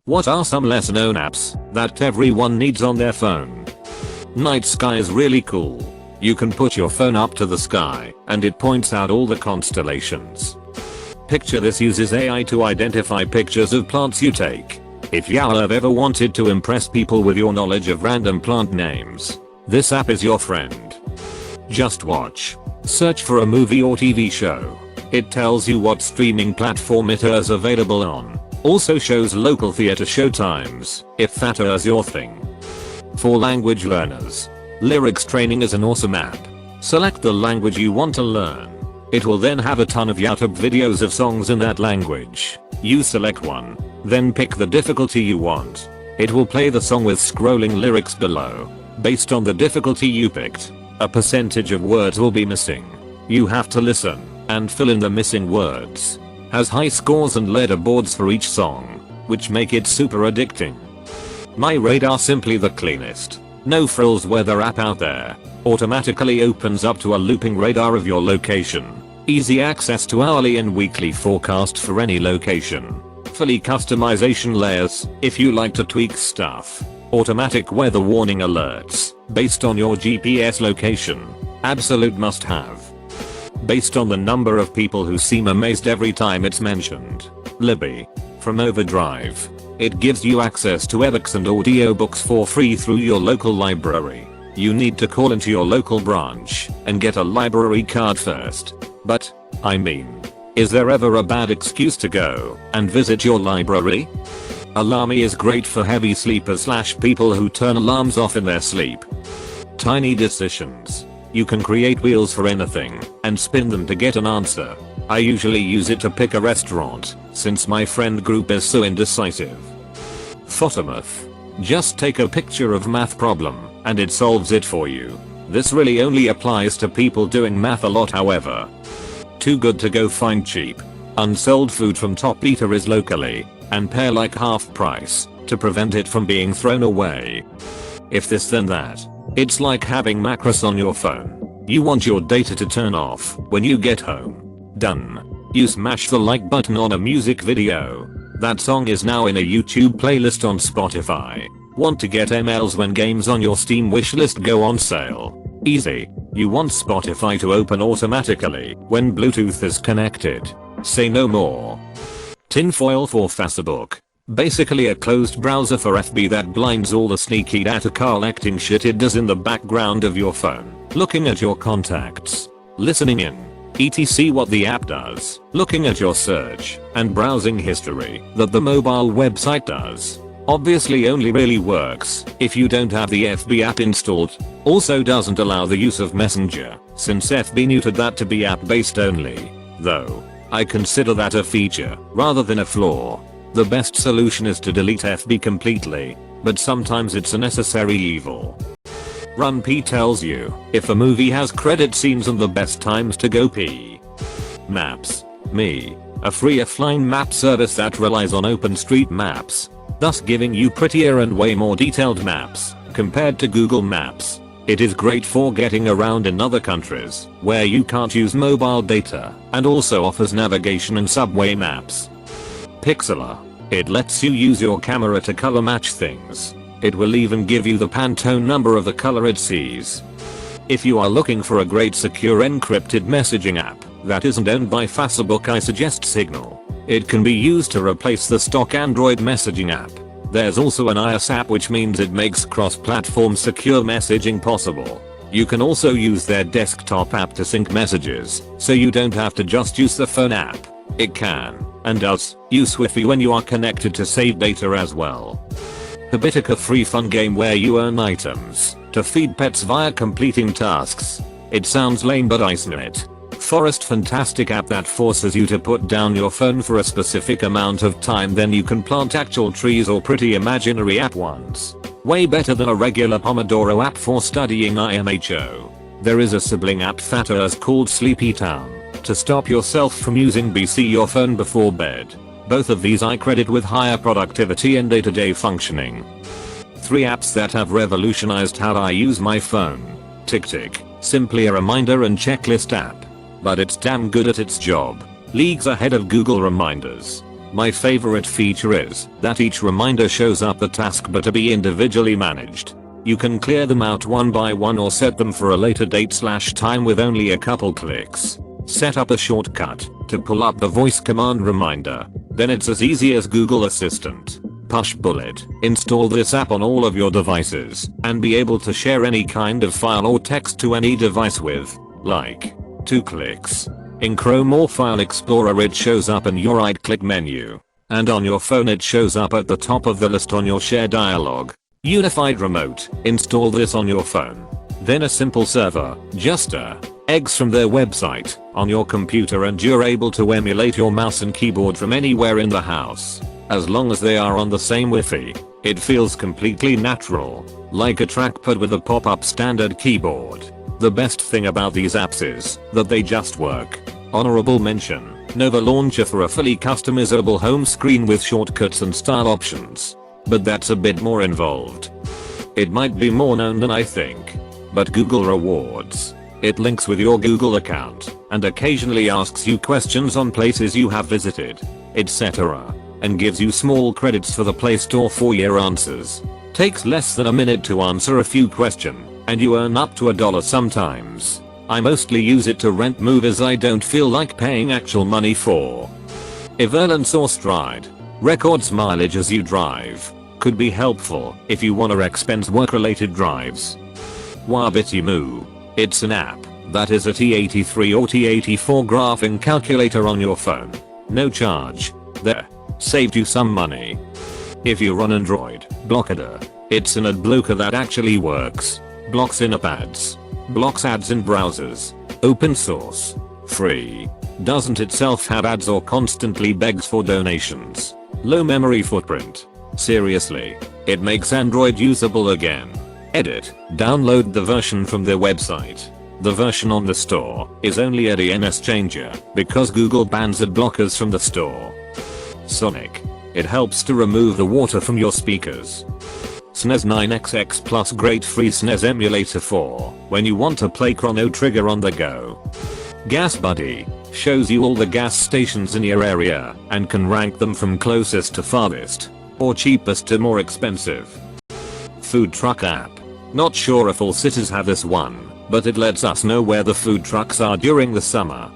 What are some lesser known apps that everyone needs on their phone? Night sky is really cool. You can put your phone up to the sky and it points out all the constellations. Picture this uses AI to identify pictures of plants you take. If you have ever wanted to impress people with your knowledge of random plant names, this app is your friend. Just watch. Search for a movie or TV show. It tells you what streaming platform it is available on. Also shows local theater show times, if that is your thing. For language learners, Lyrics Training is an awesome app. Select the language you want to learn. It will then have a ton of YouTube videos of songs in that language. You select one, then pick the difficulty you want. It will play the song with scrolling lyrics below. Based on the difficulty you picked, a percentage of words will be missing. You have to listen and fill in the missing words. Has high scores and leaderboards for each song, which make it super addicting. My Radar, simply the cleanest, no frills weather app out there. Automatically opens up to a looping radar of your location. Easy access to hourly and weekly forecast for any location. Fully customization layers if you like to tweak stuff. Automatic weather warning alerts based on your GPS location. Absolute must have. Based on the number of people who seem amazed every time it's mentioned. Libby. From Overdrive. It gives you access to ebooks and audiobooks for free through your local library. You need to call into your local branch and get a library card first. But, I mean, is there ever a bad excuse to go and visit your library? Alarmy is great for heavy sleepers / people who turn alarms off in their sleep. Tiny Decisions. You can create wheels for anything and spin them to get an answer. I usually use it to pick a restaurant since my friend group is so indecisive. Photomath. Just take a picture of math problem and it solves it for you. This really only applies to people doing math a lot, however. Too Good to Go. Find cheap, unsold food from Top Eater is locally and pay like half price to prevent it from being thrown away. If this then that. It's like having macros on your phone. You want your data to turn off when you get home. Done. You smash the like button on a music video. That song is now in a YouTube playlist on Spotify. Want to get emails when games on your Steam wishlist go on sale? Easy. You want Spotify to open automatically when Bluetooth is connected. Say no more. Tinfoil for Facebook. Basically a closed browser for FB that blinds all the sneaky data collecting shit it does in the background of your phone. Looking at your contacts. Listening in. etc. What the app does. Looking at your search and browsing history that the mobile website does. Obviously only really works if you don't have the FB app installed. Also doesn't allow the use of Messenger since FB neutered that to be app based only. Though, I consider that a feature rather than a flaw. The best solution is to delete FB completely, but sometimes it's a necessary evil. RunP tells you if a movie has credit scenes and the best times to go pee. Maps. Me. A free offline map service that relies on OpenStreetMaps, thus giving you prettier and way more detailed maps compared to Google Maps. It is great for getting around in other countries where you can't use mobile data and also offers navigation and subway maps. Pixlr. It lets you use your camera to color match things. It will even give you the Pantone number of the color it sees. If you are looking for a great secure encrypted messaging app that isn't owned by Facebook, I suggest Signal. It can be used to replace the stock Android messaging app. There's also an iOS app, which means it makes cross-platform secure messaging possible. You can also use their desktop app to sync messages, so you don't have to just use the phone app. It can, and does, use Wi-Fi when you are connected to save data as well. Habitica. Free fun game where you earn items to feed pets via completing tasks. It sounds lame, but I know it. Forest. Fantastic app that forces you to put down your phone for a specific amount of time, then you can plant actual trees or pretty imaginary at once. Way better than a regular Pomodoro app for studying IMHO. There is a sibling app that is called Sleepy Town to stop yourself from using your phone before bed. Both of these I credit with higher productivity and day-to-day functioning. 3 apps that have revolutionized how I use my phone. TickTick, simply a reminder and checklist app, but it's damn good at its job. Leagues ahead of Google Reminders. My favorite feature is that each reminder shows up a task but to be individually managed. You can clear them out one by one or set them for a later date/time with only a couple clicks. Set up a shortcut to pull up the voice command reminder. Then it's as easy as Google Assistant. Push bullet. Install this app on all of your devices and be able to share any kind of file or text to any device with, like, 2 clicks. In Chrome or File Explorer it shows up in your right-click menu. And on your phone it shows up at the top of the list on your share dialog. Unified Remote. Install this on your phone. Then a simple server, just eggs from their website, on your computer and you're able to emulate your mouse and keyboard from anywhere in the house. As long as they are on the same Wi-Fi, it feels completely natural, like a trackpad with a pop-up standard keyboard. The best thing about these apps is that they just work. Honorable mention, Nova Launcher for a fully customizable home screen with shortcuts and style options. But that's a bit more involved. It might be more known than I think. But Google Rewards. It links with your Google account and occasionally asks you questions on places you have visited, etc. and gives you small credits for the Play Store for your answers. Takes less than a minute to answer a few questions and you earn up to $1 sometimes. I mostly use it to rent movies I don't feel like paying actual money for. Everlance or Stride. Records mileage as you drive. Could be helpful if you wanna expense work-related drives. Wabitimoo. It's an app that is a T83 or T84 graphing calculator on your phone. No charge. There. Saved you some money. If you're on Android, Blockader. It's an ad blocker that actually works. Blocks in-app ads. Blocks ads in browsers. Open source. Free. Doesn't itself have ads or constantly begs for donations. Low memory footprint. Seriously. It makes Android usable again. Edit. Download the version from their website. The version on the store is only a DNS changer because Google bans ad blockers from the store. Sonic. It helps to remove the water from your speakers. SNES 9XX Plus great free SNES emulator for when you want to play Chrono Trigger on the go. Gas Buddy. Shows you all the gas stations in your area and can rank them from closest to farthest or cheapest to more expensive. Food Truck App. Not sure if all cities have this one, but it lets us know where the food trucks are during the summer.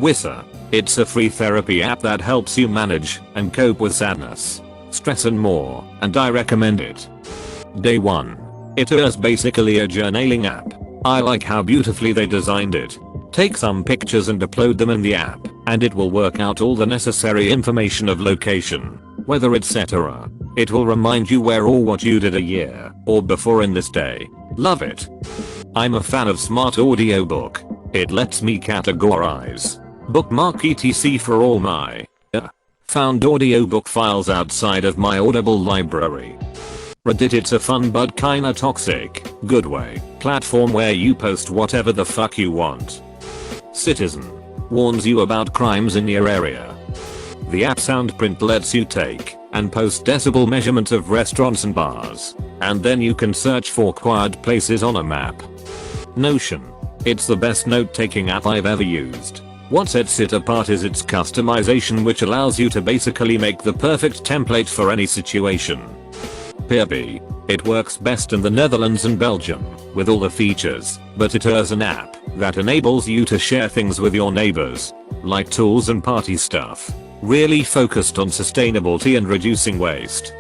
Wissa. It's a free therapy app that helps you manage and cope with sadness, stress and more, and I recommend it. Day 1. It is basically a journaling app. I like how beautifully they designed it. Take some pictures and upload them in the app, and it will work out all the necessary information of location, weather etc. It will remind you where or what you did a year or before in this day. Love it. I'm a fan of Smart Audiobook. It lets me categorize, bookmark etc for all my found audiobook files outside of my Audible library. Reddit. It's a fun but kinda toxic, good way, platform where you post whatever the fuck you want. Citizen. Warns you about crimes in your area. The app Soundprint lets you take and post decibel measurement of restaurants and bars, and then you can search for quiet places on a map. Notion. It's the best note-taking app I've ever used. What sets it apart is its customization, which allows you to basically make the perfect template for any situation. Peerby. It works best in the Netherlands and Belgium with all the features, but it is an app that enables you to share things with your neighbors, like tools and party stuff. Really focused on sustainability and reducing waste.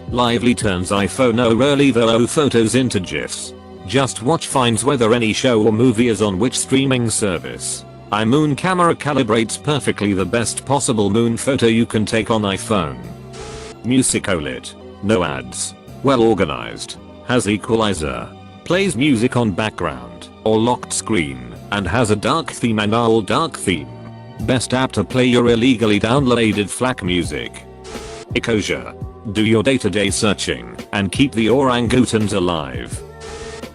Lively turns iPhone early though photos into GIFs. Just Watch finds whether any show or movie is on which streaming service. iMoon camera calibrates perfectly the best possible moon photo you can take on iPhone. Musicolit. No ads. Well organized. Has equalizer. Plays music on background or locked screen and has a dark theme and all dark theme. Best app to play your illegally downloaded FLAC music. Ecosia. Do your day-to-day searching and keep the orangutans alive.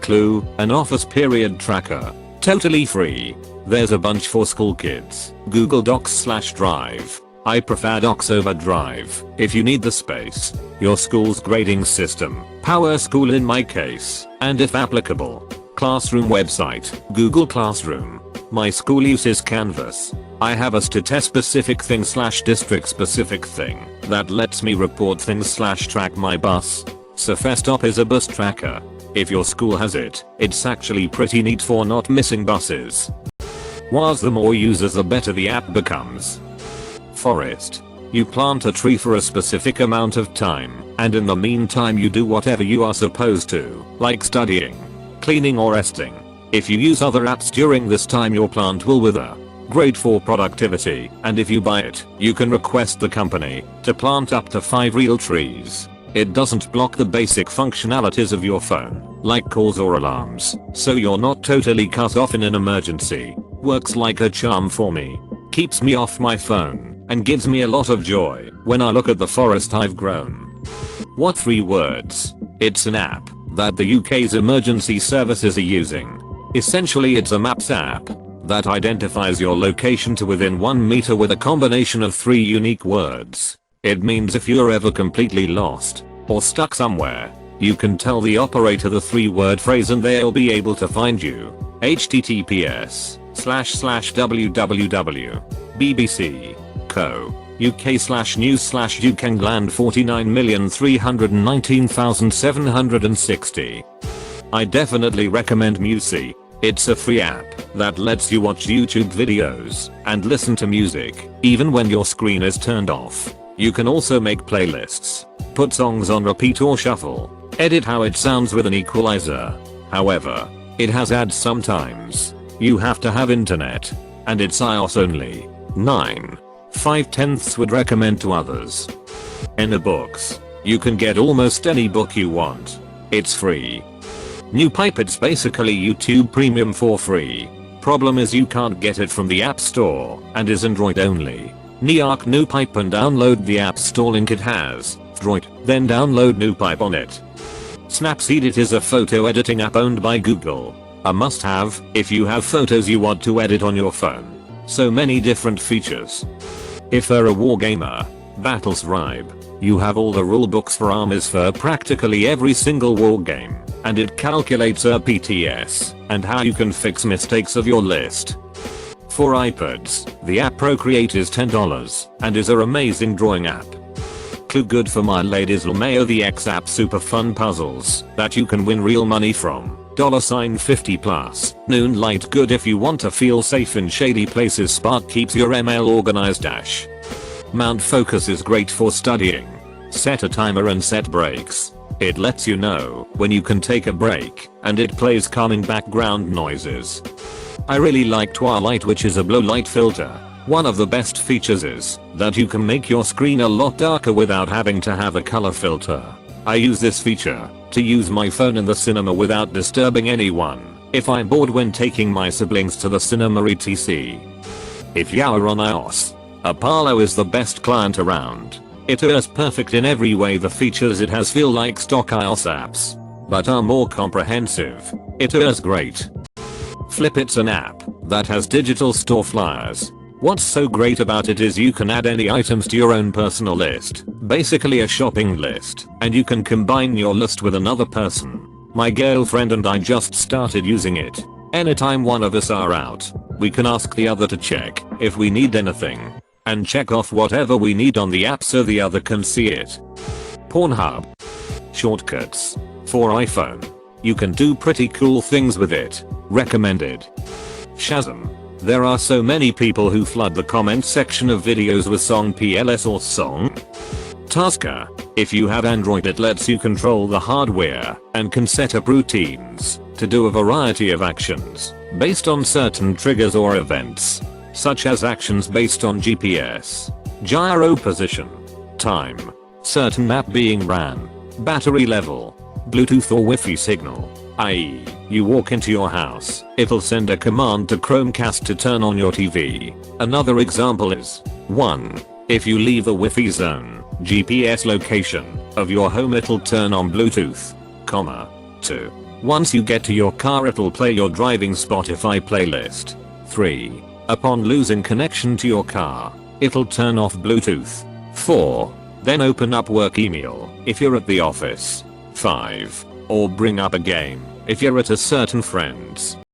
Clue. An office period tracker. Totally free. There's a bunch for school kids. Google Docs/Drive. I prefer Docs over Drive if you need the space. Your school's grading system. Power School in my case, and if applicable. Classroom website. Google Classroom. My school uses Canvas. I have a state specific thing / district specific thing that lets me report things / track my bus. Surfestop is a bus tracker. If your school has it, it's actually pretty neat for not missing buses. Was the more users the better the app becomes. Forest. You plant a tree for a specific amount of time, and in the meantime you do whatever you are supposed to, like studying, cleaning or resting. If you use other apps during this time your plant will wither. Great for productivity, and if you buy it, you can request the company to plant up to 5 real trees. It doesn't block the basic functionalities of your phone, like calls or alarms, so you're not totally cut off in an emergency. Works like a charm for me. Keeps me off my phone, and gives me a lot of joy when I look at the forest I've grown. What 3 words? It's an app that the UK's emergency services are using. Essentially it's a maps app that identifies your location to within 1 meter with a combination of 3 unique words. It means if you're ever completely lost or stuck somewhere, you can tell the operator the 3-word phrase and they'll be able to find you. https://www.bbc.co.uk/news/UKengland 49,319,760. I definitely recommend Musi. It's a free app that lets you watch YouTube videos and listen to music even when your screen is turned off. You can also make playlists, put songs on repeat or shuffle, edit how it sounds with an equalizer. However, it has ads sometimes. You have to have internet, and it's iOS only. 9. 5/10 would recommend to others. Books. You can get almost any book you want. It's free. New Pipe. It's basically YouTube Premium for free. Problem is you can't get it from the App Store and is Android only. Neark New Pipe and download the App Store link it has. Android, then download New Pipe on it. Snapseed. It is a photo editing app owned by Google. A must have if you have photos you want to edit on your phone. So many different features. If you're a wargamer, Battles Ribe. You have all the rulebooks for armies for practically every single war game, and it calculates PTS and how you can fix mistakes of your list. For iPads, the app Procreate is $10 and is an amazing drawing app. Clue. Good for my ladies. Lumeo. The X app. Super fun puzzles that you can win real money from. $50+. Noonlight. Good if you want to feel safe in shady places. Spark keeps your email organized. Mount Focus is great for studying. Set a timer and set breaks. It lets you know when you can take a break, and it plays calming background noises. I really like Twilight, which is a blue light filter. One of the best features is that you can make your screen a lot darker without having to have a color filter. I use this feature to use my phone in the cinema without disturbing anyone if I'm bored when taking my siblings to the cinema etc. If you're on iOS, Apollo is the best client around. It is perfect in every way. The features it has feel like stock iOS apps, but are more comprehensive. It is great. Flip. It's an app that has digital store flyers. What's so great about it is you can add any items to your own personal list, basically a shopping list, and you can combine your list with another person. My girlfriend and I just started using it. Anytime one of us are out, we can ask the other to check if we need anything, and check off whatever we need on the app so the other can see it. Pornhub. Shortcuts. For iPhone. You can do pretty cool things with it. Recommended. Shazam. There are so many people who flood the comment section of videos with song PLS or song. Tasker. If you have Android, it lets you control the hardware and can set up routines to do a variety of actions based on certain triggers or events, such as actions based on GPS, gyro position, time, certain map being ran, battery level, Bluetooth or Wi-Fi signal, i.e., you walk into your house, it'll send a command to Chromecast to turn on your TV. Another example is 1. If you leave the Wi-Fi zone, GPS location of your home, it'll turn on Bluetooth, 2. Once you get to your car, it'll play your driving Spotify playlist. 3. Upon losing connection to your car, it'll turn off Bluetooth. 4. Then open up work email if you're at the office. 5. Or bring up a game if you're at a certain friend's.